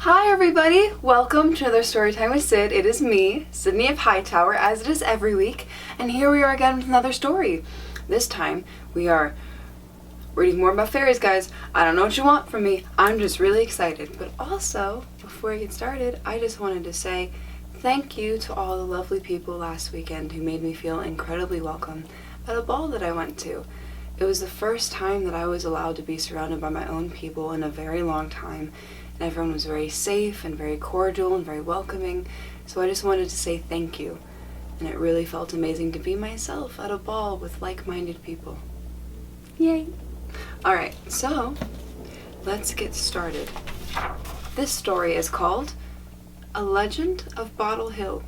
Hi everybody! Welcome to another Storytime with Sid. It is me, Sidney of Hightower, as it is every week, and here we are again with another story. This time, we are reading more about fairies, guys. I don't know what you want from me, I'm just really excited. But also, before I get started, I just wanted to say thank you to all the lovely people last weekend who made me feel incredibly welcome at a ball that I went to. It was the first time that I was allowed to be surrounded by my own people in a very long time. And everyone was very safe and very cordial and very welcoming, so I just wanted to say thank you. And it really felt amazing to be myself at a ball with like-minded people. Yay! Alright, so let's get started. This story is called A Legend of Bottle Hill.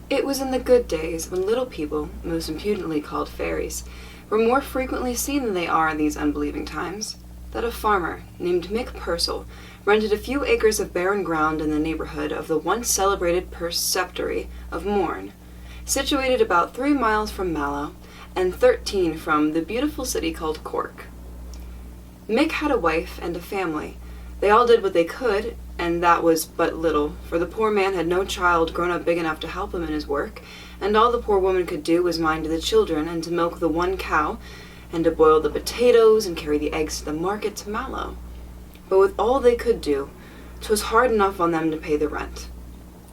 It was in the good days when little people, most impudently called fairies, were more frequently seen than they are in these unbelieving times, that a farmer named Mick Purcell rented a few acres of barren ground in the neighborhood of the once celebrated preceptory of Mourne, situated about 3 miles from Mallow and 13 from the beautiful city called Cork. Mick had a wife and a family. They all did what they could, and that was but little, for the poor man had no child grown up big enough to help him in his work, and all the poor woman could do was mind the children and to milk the one cow, and to boil the potatoes and carry the eggs to the market to Mallow. But with all they could do, 'twas hard enough on them to pay the rent.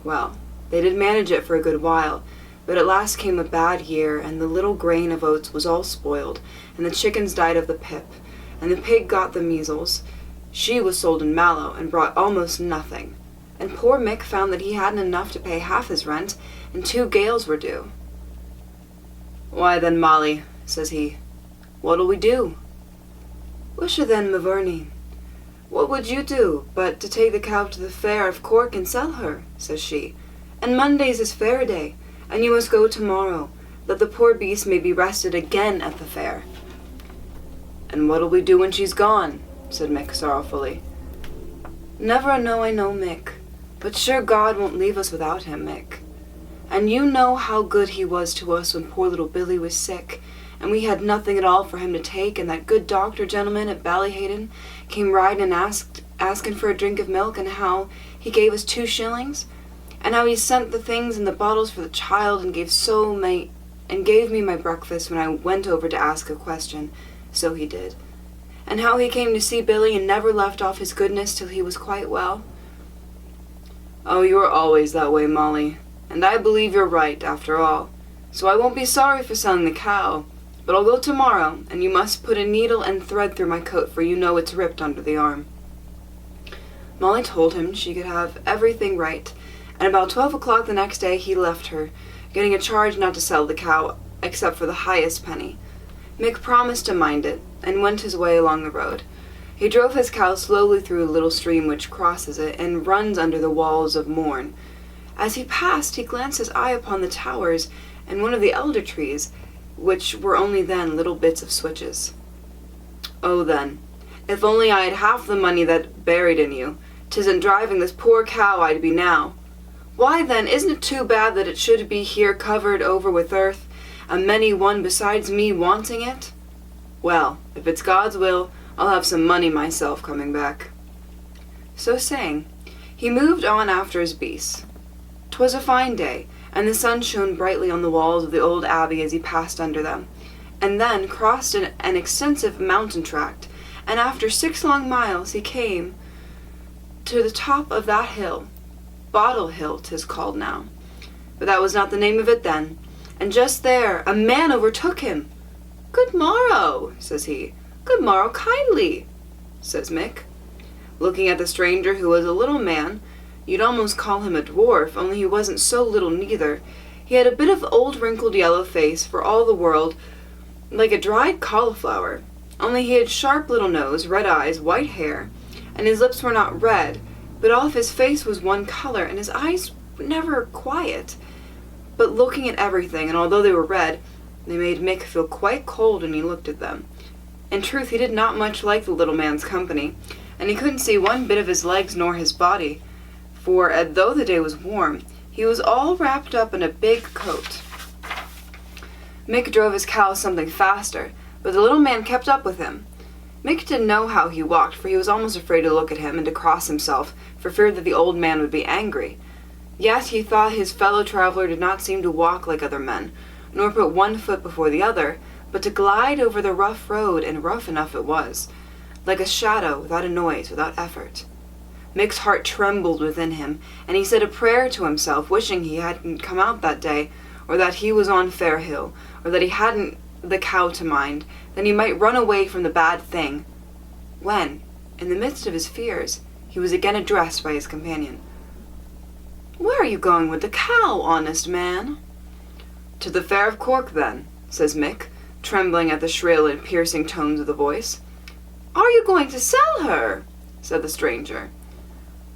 Well, they did manage it for a good while, but at last came a bad year, and the little grain of oats was all spoiled, and the chickens died of the pip, and the pig got the measles. She was sold in Mallow and brought almost nothing, and poor Mick found that he hadn't enough to pay half his rent, and 2 gales were due. "Why then, Molly," says he, "what'll we do?" "Wisha then, Mavourneen, what would you do but to take the cow to the fair of Cork and sell her?" says she. "And Monday's is fair day, and you must go tomorrow, that the poor beast may be rested again at the fair." "And what'll we do when she's gone?" said Mick sorrowfully. "Never a know I know, Mick, but sure God won't leave us without him, Mick. And you know how good he was to us when poor little Billy was sick, and we had nothing at all for him to take, and that good doctor gentleman at Ballyhaden came riding and asking for a drink of milk, and how he gave us 2 shillings, and how he sent the things in the bottles for the child, and gave me my breakfast when I went over to ask a question, so he did, and how he came to see Billy and never left off his goodness till he was quite well." "Oh, you are always that way, Molly, and I believe you're right, after all, so I won't be sorry for selling the cow. But I'll go tomorrow, and you must put a needle and thread through my coat, for you know it's ripped under the arm." Molly told him she could have everything right, and about 12 o'clock the next day he left her, getting a charge not to sell the cow, except for the highest penny. Mick promised to mind it, and went his way along the road. He drove his cow slowly through a little stream which crosses it, and runs under the walls of Mourne. As he passed, he glanced his eye upon the towers, and one of the elder trees, which were only then little bits of switches. "Oh then, if only I had half the money that buried in you, 'tisn't driving this poor cow I'd be now. Why then, isn't it too bad that it should be here covered over with earth, and many one besides me wanting it? Well, if it's God's will, I'll have some money myself coming back." So saying, he moved on after his beasts. 'Twas a fine day, and the sun shone brightly on the walls of the old abbey as he passed under them, and then crossed an extensive mountain tract, and after 6 long miles he came to the top of that hill. Bottle Hill 'tis called now, but that was not the name of it then, and just there a man overtook him. "Good morrow," says he. "Good morrow kindly," says Mick. Looking at the stranger, who was a little man, you'd almost call him a dwarf, only he wasn't so little neither. He had a bit of old wrinkled yellow face, for all the world like a dried cauliflower, only he had sharp little nose, red eyes, white hair, and his lips were not red, but all of his face was one color, and his eyes were never quiet, but looking at everything, and although they were red, they made Mick feel quite cold when he looked at them. In truth, he did not much like the little man's company, and he couldn't see one bit of his legs nor his body, for though the day was warm, he was all wrapped up in a big coat. Mick drove his cow something faster, but the little man kept up with him. Mick didn't know how he walked, for he was almost afraid to look at him and to cross himself, for fear that the old man would be angry. Yet he thought his fellow traveler did not seem to walk like other men, nor put one foot before the other, but to glide over the rough road, and rough enough it was, like a shadow, without a noise, without effort. Mick's heart trembled within him, and he said a prayer to himself, wishing he hadn't come out that day, or that he was on Fair Hill, or that he hadn't the cow to mind, then he might run away from the bad thing. When, in the midst of his fears, he was again addressed by his companion. "Where are you going with the cow, honest man?" "To the Fair of Cork, then," says Mick, trembling at the shrill and piercing tones of the voice. "Are you going to sell her?" said the stranger.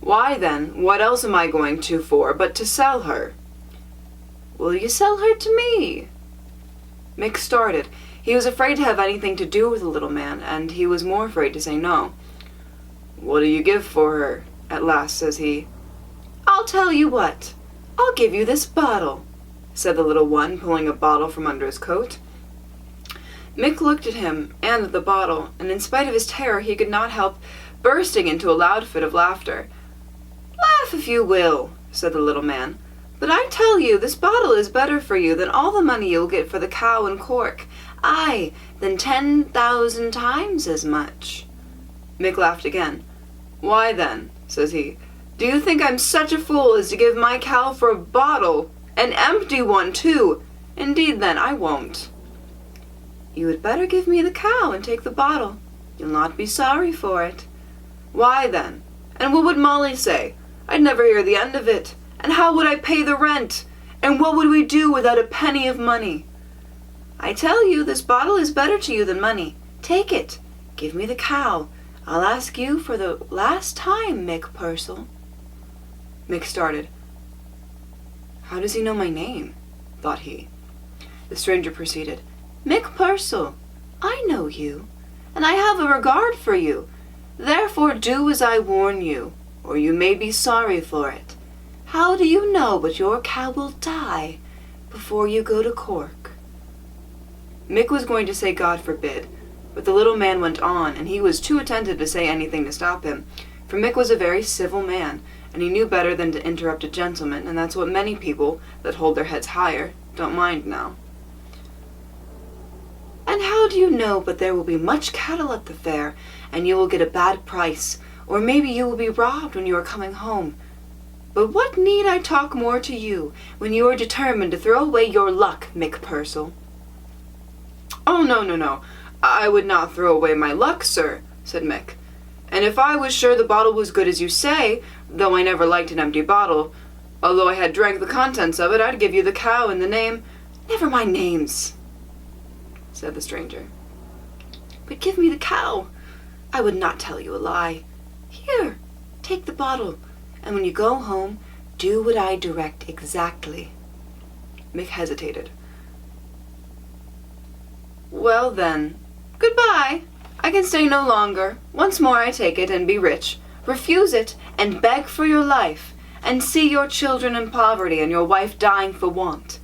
"Why, then, what else am I going to for but to sell her?" "Will you sell her to me?" Mick started. He was afraid to have anything to do with the little man, and he was more afraid to say no. "What do you give for her?" at last says he. "I'll tell you what. I'll give you this bottle," said the little one, pulling a bottle from under his coat. Mick looked at him and at the bottle, and in spite of his terror he could not help bursting into a loud fit of laughter. "Laugh if you will," said the little man, "but I tell you this bottle is better for you than all the money you'll get for the cow in Cork, aye, than 10,000 times as much." Mick laughed again. "Why then," says he, "do you think I'm such a fool as to give my cow for a bottle? An empty one, too? Indeed, then, I won't." "You had better give me the cow and take the bottle. You'll not be sorry for it." "Why, then? And what would Molly say? I'd never hear the end of it. And how would I pay the rent? And what would we do without a penny of money?" "I tell you, this bottle is better to you than money. Take it. Give me the cow. I'll ask you for the last time, Mick Purcell." Mick started. "How does he know my name?" thought he. The stranger proceeded. "Mick Purcell, I know you, and I have a regard for you. Therefore do as I warn you, or you may be sorry for it. How do you know but your cow will die before you go to Cork?" Mick was going to say God forbid, but the little man went on, and he was too attentive to say anything to stop him, for Mick was a very civil man, and he knew better than to interrupt a gentleman, and that's what many people that hold their heads higher don't mind now. "And how do you know but there will be much cattle at the fair, and you will get a bad price, or maybe you will be robbed when you are coming home? But what need I talk more to you, when you are determined to throw away your luck, Mick Purcell?" "Oh, no, I would not throw away my luck, sir," said Mick. "And if I was sure the bottle was good as you say, though I never liked an empty bottle, although I had drank the contents of it, I'd give you the cow and the name—" "Never mind names," said the stranger. "But give me the cow. I would not tell you a lie. Here, take the bottle, and when you go home, do what I direct exactly." Mick hesitated. "Well, then, goodbye. I can stay no longer. Once more I take it and be rich. Refuse it and beg for your life, and see your children in poverty and your wife dying for want.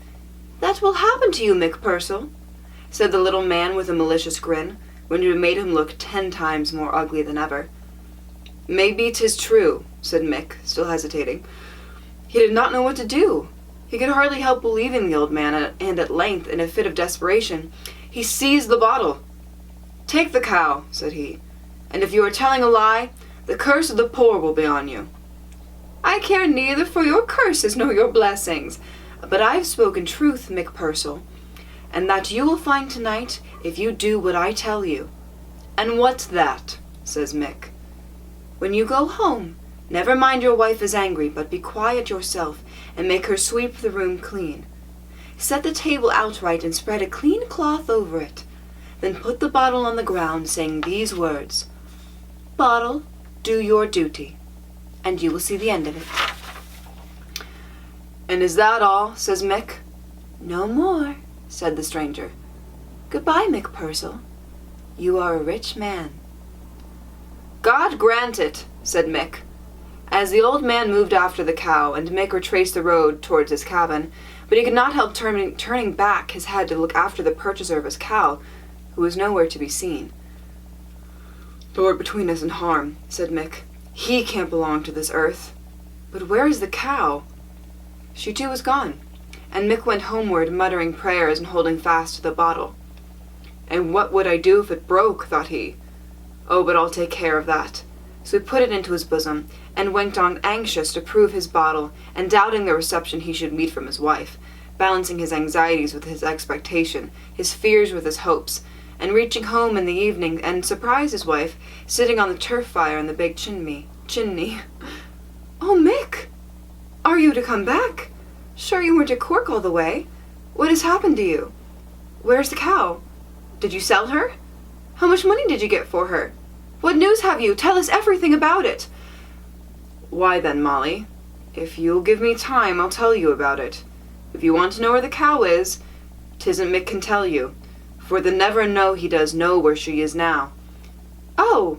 That will happen to you, Mick Purcell," said the little man with a malicious grin, which made him look 10 times more ugly than ever. "Maybe 'tis true," said Mick, still hesitating. He did not know what to do. He could hardly help believing the old man, and at length, in a fit of desperation, he seized the bottle. "Take the cow," said he, "and if you are telling a lie, the curse of the poor will be on you." "I care neither for your curses nor your blessings, but I've spoken truth, Mick Purcell, and that you will find tonight if you do what I tell you." "And what's that?" says Mick. "When you go home, never mind your wife is angry, but be quiet yourself, and make her sweep the room clean. Set the table outright and spread a clean cloth over it. Then put the bottle on the ground, saying these words, 'Bottle, do your duty,' and you will see the end of it." "And is that all?" says Mick. "No more," said the stranger. "Goodbye, Mick Purcell. You are a rich man." "God grant it," said Mick. As the old man moved after the cow, and Mick retraced the road towards his cabin, but he could not help turning back his head to look after the purchaser of his cow, who was nowhere to be seen. "Lord between us and harm," said Mick. He can't belong to this earth. But where is the cow? She too was gone, and Mick went homeward muttering prayers and holding fast to the bottle. And what would I do if it broke, thought he. Oh, but I'll take care of that. So he put it into his bosom, and went on anxious to prove his bottle, and doubting the reception he should meet from his wife, balancing his anxieties with his expectation, his fears with his hopes, and reaching home in the evening, and surprised his wife sitting on the turf fire in the big chimney. "Oh, Mick! Are you to come back? Sure you weren't at Cork all the way? What has happened to you? Where's the cow? Did you sell her? How much money did you get for her? What news have you? Tell us everything about it." "Why then, Molly, if you'll give me time, I'll tell you about it. If you want to know where the cow is, 'tisn't Mick can tell you, for the never know he does know where she is now." "Oh,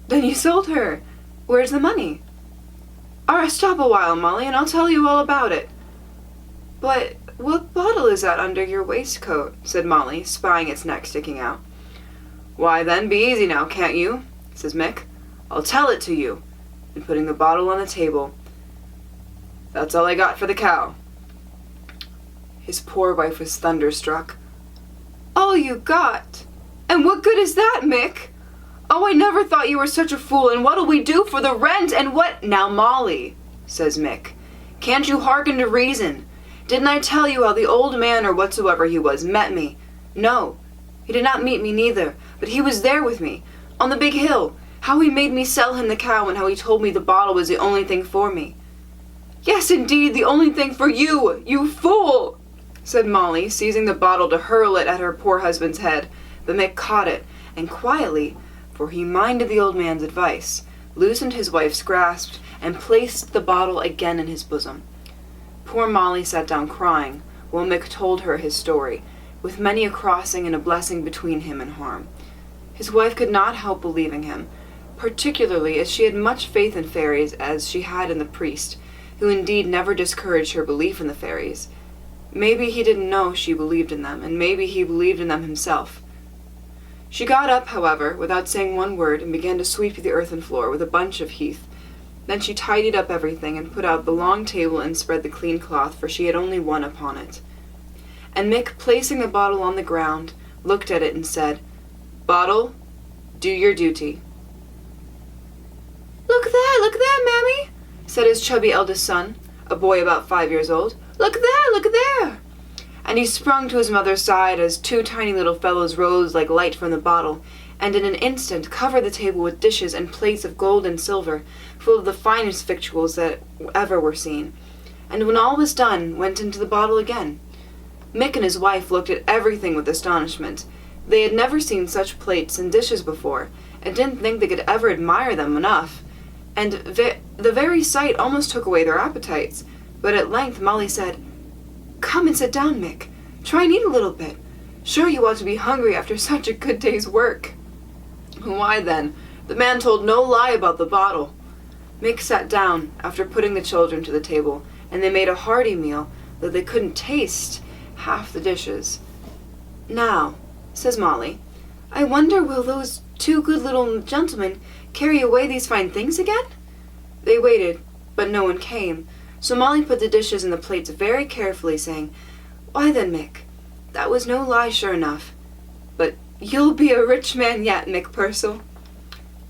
then you sold her. Where's the money?" Stop a while, Molly, and I'll tell you all about it." "But what bottle is that under your waistcoat?" said Molly, spying its neck sticking out. "Why then, be easy now, can't you?" says Mick. "I'll tell it to you," and putting the bottle on the table. "That's all I got for the cow." His poor wife was thunderstruck. "All you got? And what good is that, Mick? Oh, I never thought you were such a fool, and what'll we do for the rent, and what—" "Now, Molly," says Mick, "can't you hearken to reason? Didn't I tell you how the old man, or whatsoever he was, met me? No, he did not meet me neither, but he was there with me, on the big hill, how he made me sell him the cow, and how he told me the bottle was the only thing for me." "Yes, indeed, the only thing for you, you fool!" said Molly, seizing the bottle to hurl it at her poor husband's head, but Mick caught it, and quietly, for he minded the old man's advice, loosened his wife's grasp, and placed the bottle again in his bosom. Poor Molly sat down crying, while Mick told her his story, with many a crossing and a blessing between him and harm. His wife could not help believing him, particularly as she had much faith in fairies as she had in the priest, who indeed never discouraged her belief in the fairies. Maybe he didn't know she believed in them, and maybe he believed in them himself. She got up, however, without saying one word, and began to sweep the earthen floor with a bunch of heath. Then she tidied up everything, and put out the long table and spread the clean cloth, for she had only one upon it. And Mick, placing the bottle on the ground, looked at it and said, "Bottle, do your duty." Look there, Mammy," said his chubby eldest son, a boy about 5 years old. Look there!" And he sprung to his mother's side as two tiny little fellows rose like light from the bottle, and in an instant covered the table with dishes and plates of gold and silver, full of the finest victuals that ever were seen, and when all was done, went into the bottle again. Mick and his wife looked at everything with astonishment. They had never seen such plates and dishes before, and didn't think they could ever admire them enough, and the very sight almost took away their appetites. But at length Molly said, "Come and sit down, Mick. Try and eat a little bit. Sure you ought to be hungry after such a good day's work." Why then, the man told no lie about the bottle. Mick sat down after putting the children to the table, and they made a hearty meal, though they couldn't taste half the dishes. "Now," says Molly, "I wonder will those two good little gentlemen carry away these fine things again?" They waited, but no one came, so Molly put the dishes and the plates very carefully, saying, "Why then, Mick, that was no lie sure enough. But you'll be a rich man yet, Mick Purcell."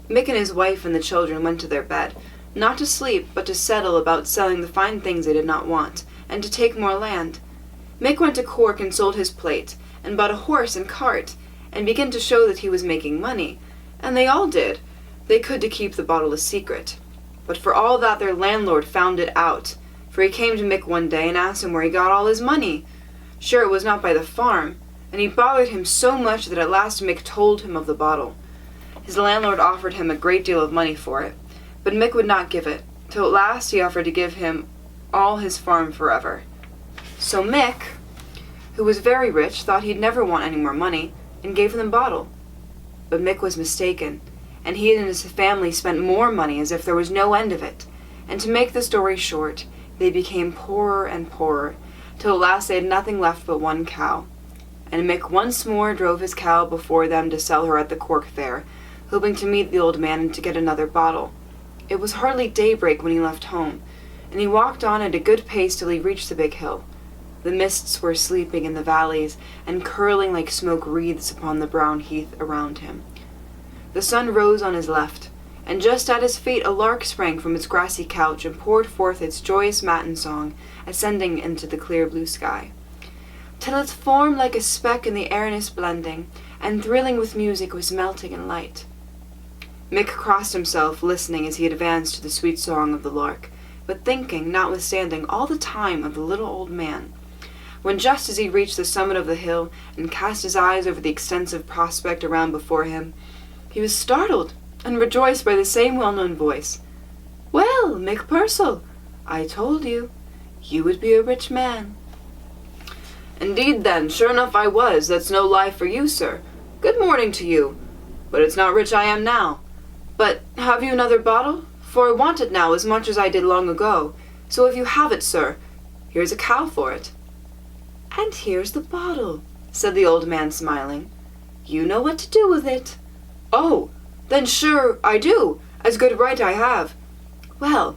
Mick and his wife and the children went to their bed, not to sleep, but to settle about selling the fine things they did not want, and to take more land. Mick went to Cork and sold his plate, and bought a horse and cart, and began to show that he was making money, and they all did. They could to keep the bottle a secret. But for all that their landlord found it out, for he came to Mick one day and asked him where he got all his money. Sure it was not by the farm, and he bothered him so much that at last Mick told him of the bottle. His landlord offered him a great deal of money for it, but Mick would not give it, till at last he offered to give him all his farm forever. So Mick, who was very rich, thought he'd never want any more money, and gave him the bottle. But Mick was mistaken, and he and his family spent more money as if there was no end of it, and to make the story short, they became poorer and poorer, till at last they had nothing left but one cow. And Mick once more drove his cow before them to sell her at the Cork Fair, hoping to meet the old man and to get another bottle. It was hardly daybreak when he left home, and he walked on at a good pace till he reached the big hill. The mists were sleeping in the valleys and curling like smoke wreaths upon the brown heath around him. The sun rose on his left, and just at his feet a lark sprang from its grassy couch and poured forth its joyous matin song, ascending into the clear blue sky, till its form like a speck in the airness blending, and thrilling with music was melting in light. Mick crossed himself, listening as he advanced to the sweet song of the lark, but thinking, notwithstanding, all the time of the little old man, when just as he reached the summit of the hill and cast his eyes over the extensive prospect around before him, he was startled and rejoiced by the same well-known voice. "Well, Mick Purcell, I told you, you would be a rich man." "Indeed, then, sure enough I was. That's no lie for you, sir. Good morning to you. But it's not rich I am now. But have you another bottle? For I want it now as much as I did long ago. So if you have it, sir, here's a cow for it." "And here's the bottle," said the old man, smiling. "You know what to do with it." "Oh, then sure I do, as good right I have." "Well,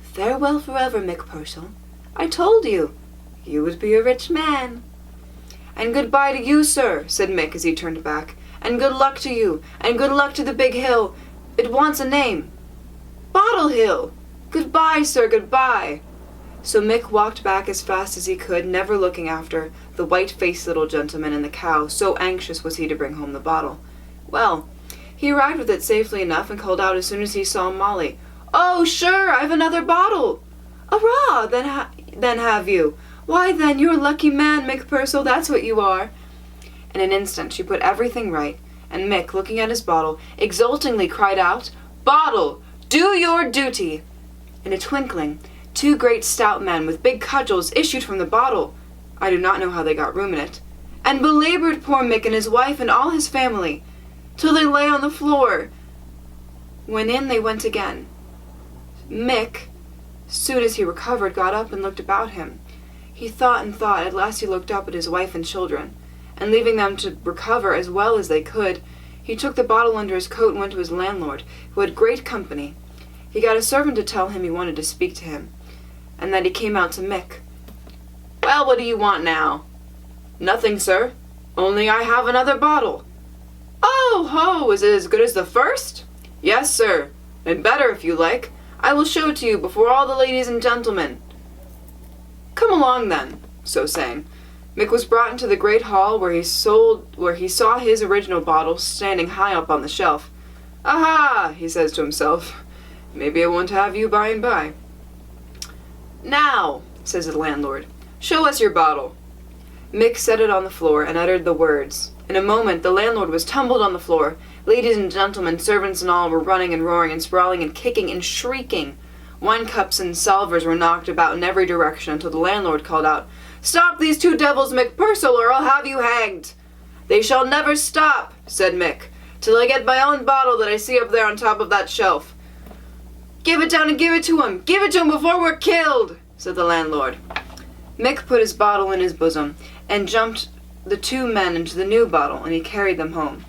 farewell forever, Mick Purcell. I told you, you would be a rich man." "And good-bye to you, sir," said Mick as he turned back. "And good luck to you, and good luck to the big hill. It wants a name. Bottle Hill! Good-bye, sir, good-bye." So Mick walked back as fast as he could, never looking after the white-faced little gentleman and the cow, so anxious was he to bring home the bottle. Well, he arrived with it safely enough and called out as soon as he saw Molly, "Oh, sure, I've another bottle." "Arrah, then have you? Why, then, you're a lucky man, Mick Purcell, that's what you are." In an instant she put everything right, and Mick, looking at his bottle, exultingly cried out, "Bottle, do your duty!" In a twinkling, 2 great stout men with big cudgels issued from the bottle, I do not know how they got room in it, and belaboured poor Mick and his wife and all his family, till they lay on the floor. When in they went again. Mick, soon as he recovered, got up and looked about him. He thought and thought. At last he looked up at his wife and children, and leaving them to recover as well as they could, he took the bottle under his coat and went to his landlord, who had great company. He got a servant to tell him he wanted to speak to him, and that he came out to Mick. "Well, what do you want now?" "Nothing, sir, only I have another bottle." "Oh, ho, is it as good as the first?" "Yes, sir, and better if you like. I will show it to you before all the ladies and gentlemen." "Come along, then." So saying, Mick was brought into the great hall where he saw his original bottle standing high up on the shelf. "Aha," he says to himself, "maybe I won't have you by and by." "Now," says the landlord, "show us your bottle." Mick set it on the floor and uttered the words. In a moment the landlord was tumbled on the floor. Ladies and gentlemen, servants and all, were running and roaring and sprawling and kicking and shrieking. Wine cups and salvers were knocked about in every direction until the landlord called out, "Stop these 2 devils, Mick Purcell, or I'll have you hanged." "They shall never stop," said Mick, "till I get my own bottle that I see up there on top of that shelf." "Give it down and give it to him! Give it to him before we're killed!" said the landlord. Mick put his bottle in his bosom and jumped the 2 men into the new bottle, and he carried them home.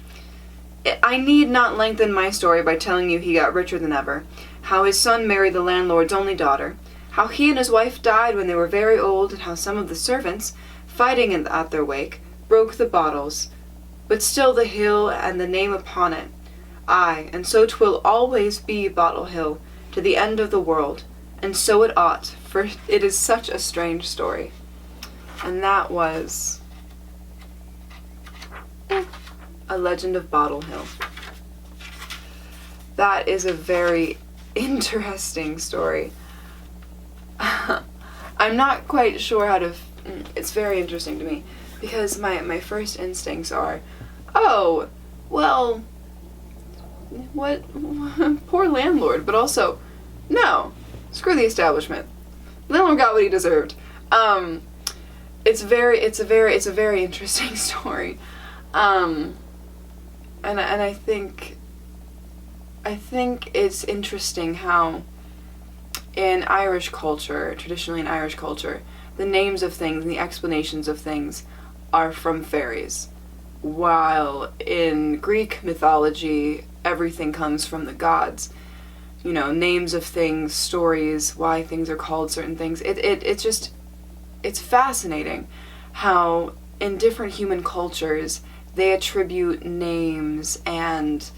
I need not lengthen my story by telling you he got richer than ever, how his son married the landlord's only daughter, how he and his wife died when they were very old, and how some of the servants, fighting at their wake, broke the bottles, but still the hill and the name upon it. Aye, and so 'twill always be Bottle Hill, to the end of the world, and so it ought, for it is such a strange story. And that was A Legend of Bottle Hill. That is a very interesting story. I'm not quite sure how to... It's very interesting to me, because my first instincts are, oh, well, what, poor landlord, but also, no, screw the establishment. Landlord got what he deserved. It's a very interesting story. And I think it's interesting how in Irish culture, traditionally in Irish culture, the names of things and the explanations of things are from fairies, while in Greek mythology, everything comes from the gods. names of things, stories, why things are called certain things. It's fascinating how in different human cultures they attribute names and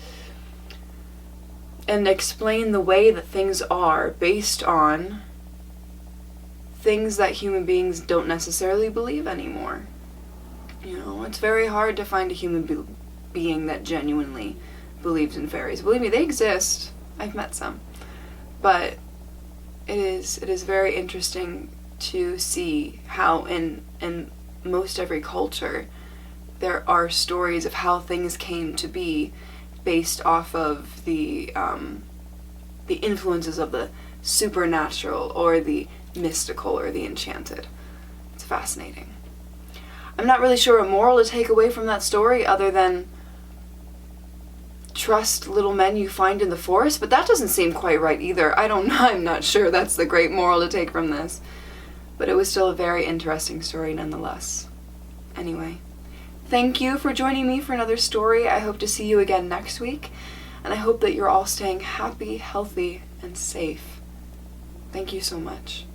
explain the way that things are based on things that human beings don't necessarily believe anymore. It's very hard to find a human being that genuinely believes in fairies. Believe me, they exist. I've met some. But it is very interesting to see how in most every culture there are stories of how things came to be based off of the influences of the supernatural or the mystical or the enchanted. It's fascinating. I'm not really sure a moral to take away from that story other than trust little men you find in the forest, but that doesn't seem quite right either. I'm not sure that's the great moral to take from this. But it was still a very interesting story nonetheless. Anyway, thank you for joining me for another story. I hope to see you again next week, and I hope that you're all staying happy, healthy, and safe. Thank you so much.